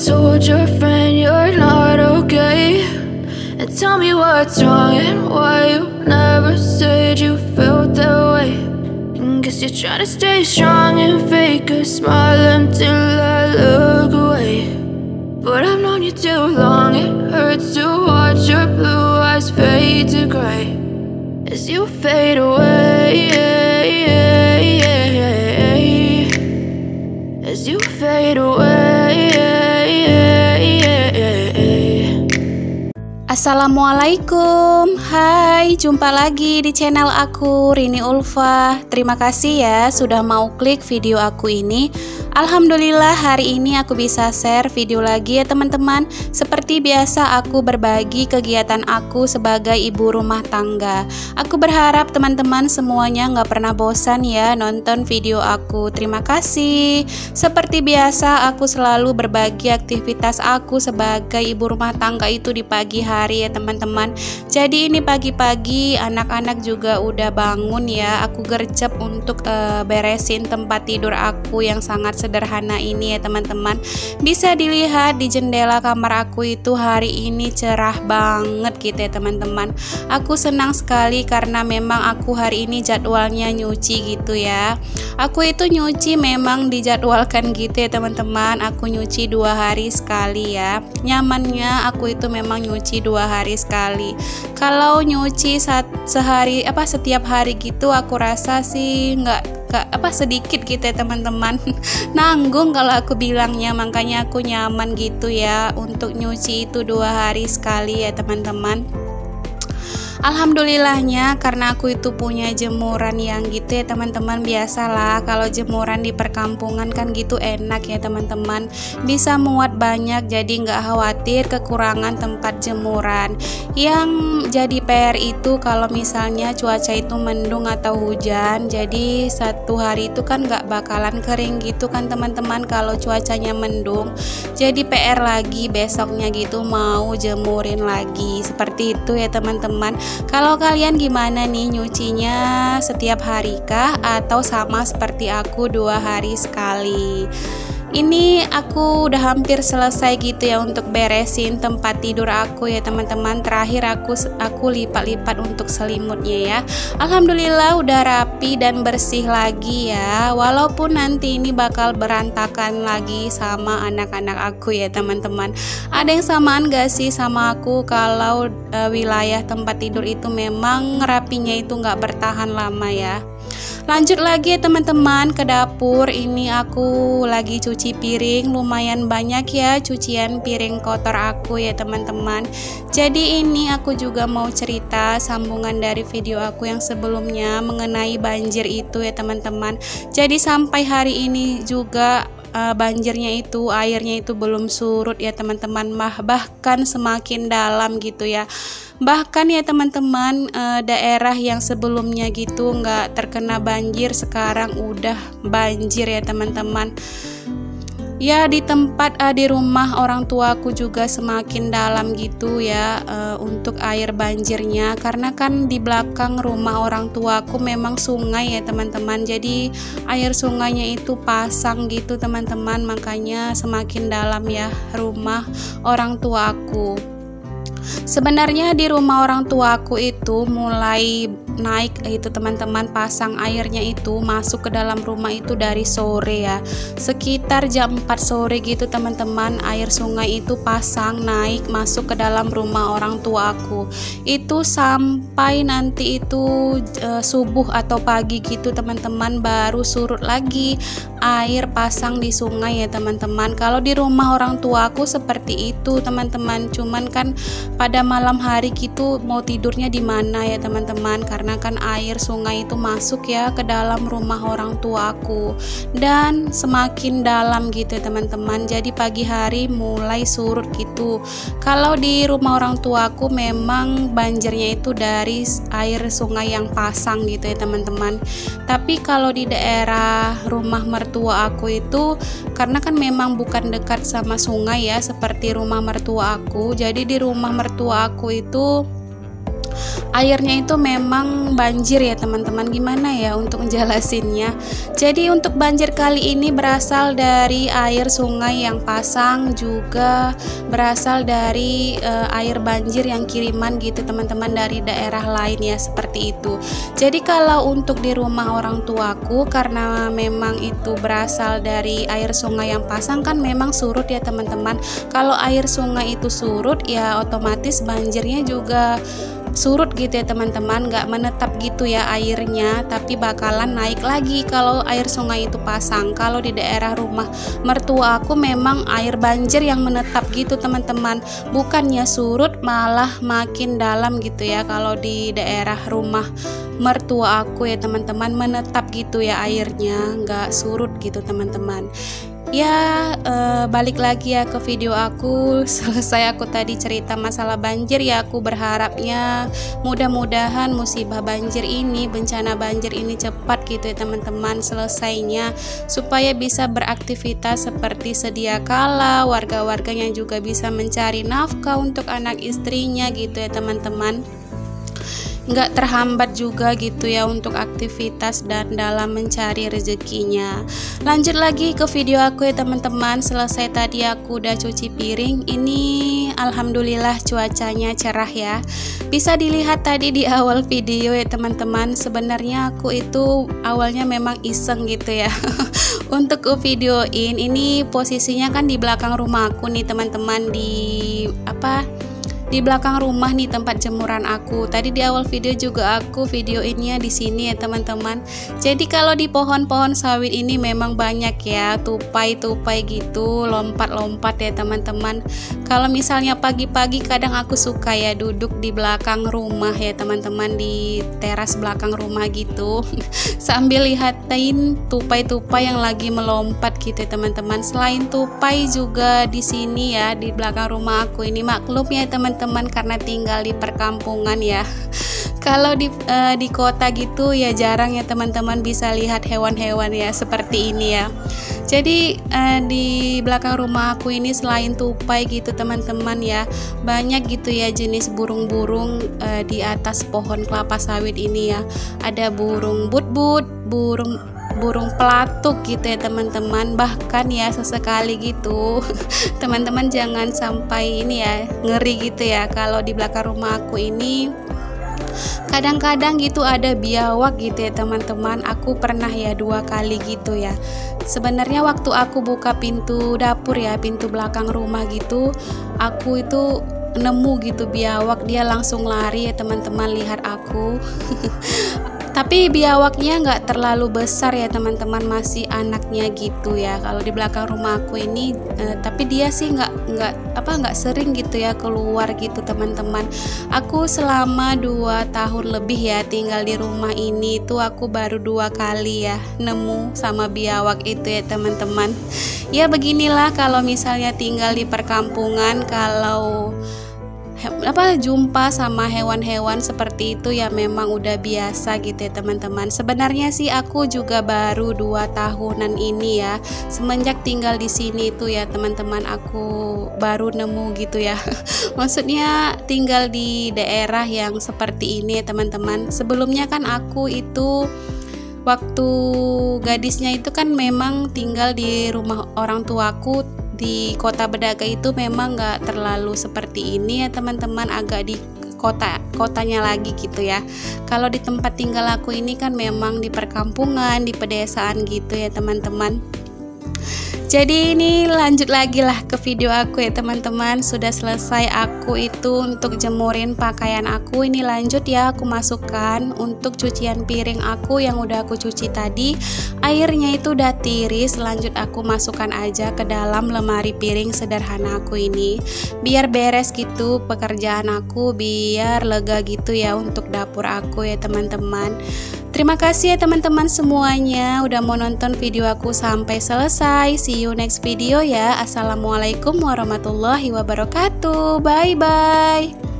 told your friend you're not okay? And tell me what's wrong and why you never said you felt that way. And guess you're trying to stay strong and fake a smile until I look away. But I've known you too long, it hurts to watch your blue eyes fade to gray as you fade away, as you fade away. Assalamualaikum, hai, jumpa lagi di channel aku, Rini Ulfa. Terima kasih ya sudah mau klik video aku ini. Alhamdulillah hari ini aku bisa share video lagi ya teman-teman. Seperti biasa aku berbagi kegiatan aku sebagai ibu rumah tangga. Aku berharap teman-teman semuanya nggak pernah bosan ya nonton video aku. Terima kasih. Seperti biasa aku selalu berbagi aktivitas aku sebagai ibu rumah tangga itu di pagi hari ya teman-teman. Jadi ini pagi-pagi anak-anak juga udah bangun ya. Aku gercep untuk beresin tempat tidur aku yang sangat sederhana ini ya teman-teman. Bisa dilihat di jendela kamar aku itu hari ini cerah banget gitu ya teman-teman. Aku senang sekali karena memang aku hari ini jadwalnya nyuci gitu ya. Aku itu nyuci memang dijadwalkan gitu ya teman-teman. Aku nyuci 2 hari sekali ya. Nyamannya aku itu memang nyuci 2 hari sekali. Kalau nyuci setiap hari gitu aku rasa sih nggak sedikit gitu ya teman-teman. Nanggung kalau aku bilangnya, makanya aku nyaman gitu ya untuk nyuci itu 2 hari sekali ya teman-teman. Alhamdulillahnya karena aku itu punya jemuran yang gitu ya teman-teman. Biasalah kalau jemuran di perkampungan kan gitu enak ya teman-teman, bisa muat banyak jadi nggak khawatir kekurangan tempat jemuran. Yang jadi PR itu kalau misalnya cuaca itu mendung atau hujan, jadi 1 hari itu kan nggak bakalan kering gitu kan teman-teman kalau cuacanya mendung. Jadi PR lagi besoknya gitu mau jemurin lagi, seperti itu ya teman-teman. Kalau kalian gimana nih nyucinya, setiap hari kah atau sama seperti aku 2 hari sekali? Ini aku udah hampir selesai gitu ya untuk beresin tempat tidur aku ya teman-teman. Terakhir aku lipat-lipat untuk selimutnya ya. Alhamdulillah udah rapi dan bersih lagi ya. Walaupun nanti ini bakal berantakan lagi sama anak-anak aku ya teman-teman. Ada yang samaan gak sih sama aku kalau wilayah tempat tidur itu memang rapinya itu nggak bertahan lama ya. Lanjut lagi ya teman-teman ke dapur. Ini aku lagi cuci piring, lumayan banyak ya cucian piring kotor aku ya teman-teman. Jadi ini aku juga mau cerita sambungan dari video aku yang sebelumnya mengenai banjir itu ya teman-teman. Jadi sampai hari ini juga banjirnya itu, airnya itu belum surut ya teman-teman, bahkan semakin dalam gitu ya. Bahkan ya teman-teman, daerah yang sebelumnya gitu nggak terkena banjir sekarang udah banjir ya teman-teman. Ya di rumah orang tuaku juga semakin dalam gitu ya untuk air banjirnya, karena kan di belakang rumah orang tuaku memang sungai ya teman-teman. Jadi air sungainya itu pasang gitu teman-teman, makanya semakin dalam ya rumah orang tuaku. Sebenarnya di rumah orang tuaku itu mulai naik itu teman-teman, pasang airnya itu masuk ke dalam rumah itu dari sore ya, sekitar jam 4 sore gitu teman-teman. Air sungai itu pasang naik masuk ke dalam rumah orang tuaku itu sampai nanti itu subuh atau pagi gitu teman-teman, baru surut lagi air pasang di sungai ya teman-teman. Kalau di rumah orang tuaku seperti itu teman-teman, cuman kan pada malam hari gitu mau tidurnya di mana ya teman-teman, karena kan air sungai itu masuk ya ke dalam rumah orang tua aku dan semakin dalam gitu ya teman-teman. Jadi pagi hari mulai surut gitu. Kalau di rumah orang tua aku memang banjirnya itu dari air sungai yang pasang gitu ya teman-teman. Tapi kalau di daerah rumah mertua aku itu, karena kan memang bukan dekat sama sungai ya seperti rumah mertua aku, jadi di rumah mertua aku itu airnya itu memang banjir ya teman-teman. Gimana ya untuk menjelasinnya. Jadi untuk banjir kali ini berasal dari air sungai yang pasang, juga berasal dari air banjir yang kiriman gitu teman-teman dari daerah lain ya, seperti itu. Jadi kalau untuk di rumah orang tuaku, karena memang itu berasal dari air sungai yang pasang kan memang surut ya teman-teman. Kalau air sungai itu surut ya otomatis banjirnya juga surut gitu ya teman-teman, nggak menetap gitu ya airnya, tapi bakalan naik lagi kalau air sungai itu pasang. Kalau di daerah rumah mertua aku memang air banjir yang menetap gitu teman-teman, bukannya surut malah makin dalam gitu ya. Kalau di daerah rumah mertua aku ya teman-teman menetap gitu ya airnya, nggak surut gitu teman-teman. Ya balik lagi ya ke video aku. Selesai aku tadi cerita masalah banjir ya, aku berharapnya mudah-mudahan musibah banjir ini, bencana banjir ini cepat gitu ya teman-teman selesainya, supaya bisa beraktivitas seperti sedia kala, warga-warganya juga bisa mencari nafkah untuk anak istrinya gitu ya teman-teman, nggak terhambat juga gitu ya untuk aktivitas dan dalam mencari rezekinya. Lanjut lagi ke video aku ya teman-teman. Selesai tadi aku udah cuci piring. Ini alhamdulillah cuacanya cerah ya, bisa dilihat tadi di awal video ya teman-teman. Sebenarnya aku itu awalnya memang iseng gitu ya untuk videoin. Ini posisinya kan di belakang rumah aku nih teman-teman, di belakang rumah nih tempat jemuran aku. Tadi di awal video juga aku videoinnya di sini ya teman-teman. Jadi kalau di pohon-pohon sawit ini memang banyak ya tupai-tupai gitu, lompat-lompat ya teman-teman. Kalau misalnya pagi-pagi kadang aku suka ya duduk di belakang rumah ya teman-teman, di teras belakang rumah gitu sambil lihatin tupai-tupai yang lagi melompat gitu ya teman-teman. Selain tupai juga di sini ya di belakang rumah aku ini, maklum ya teman-teman karena tinggal di perkampungan ya. Kalau di kota gitu ya jarang ya teman-teman bisa lihat hewan-hewan ya seperti ini ya. Jadi di belakang rumah aku ini selain tupai gitu teman-teman ya, banyak gitu ya jenis burung-burung di atas pohon kelapa sawit ini ya. Ada burung butbut, burung pelatuk gitu ya teman-teman, bahkan ya sesekali gitu teman-teman jangan sampai ini ya ngeri gitu ya. Kalau di belakang rumah aku ini kadang-kadang gitu ada biawak gitu ya teman-teman. Aku pernah ya 2 kali gitu ya. Sebenarnya waktu aku buka pintu dapur ya, pintu belakang rumah gitu, aku itu nemu gitu biawak, dia langsung lari ya teman-teman lihat aku tapi biawaknya nggak terlalu besar ya teman-teman, masih anaknya gitu ya kalau di belakang rumah aku ini. Tapi dia sih nggak sering gitu ya keluar gitu teman-teman. Aku selama 2 tahun lebih ya tinggal di rumah ini tuh aku baru 2 kali ya nemu sama biawak itu ya teman-teman. Ya beginilah kalau misalnya tinggal di perkampungan, kalau jumpa sama hewan-hewan seperti itu ya memang udah biasa gitu ya teman-teman. Sebenarnya sih aku juga baru 2 tahunan ini ya, semenjak tinggal di sini tuh ya teman-teman aku baru nemu gitu ya maksudnya tinggal di daerah yang seperti ini ya teman-teman. Sebelumnya kan aku itu waktu gadisnya itu kan memang tinggal di rumah orang tuaku di kota Bedaga itu memang nggak terlalu seperti ini ya teman-teman, agak di kotanya lagi gitu ya. Kalau di tempat tinggal aku ini kan memang di perkampungan, di pedesaan gitu ya teman-teman. Jadi ini lanjut lagi lah ke video aku ya teman-teman. Sudah selesai aku itu untuk jemurin pakaian aku. Ini lanjut ya aku masukkan untuk cucian piring aku yang udah aku cuci tadi. Airnya itu udah tiris, lanjut aku masukkan aja ke dalam lemari piring sederhana aku ini. Biar beres gitu pekerjaan aku, biar lega gitu ya untuk dapur aku ya teman-teman. Terima kasih ya teman-teman semuanya udah mau nonton video aku sampai selesai. See you next video ya. Assalamualaikum warahmatullahi wabarakatuh. Bye bye.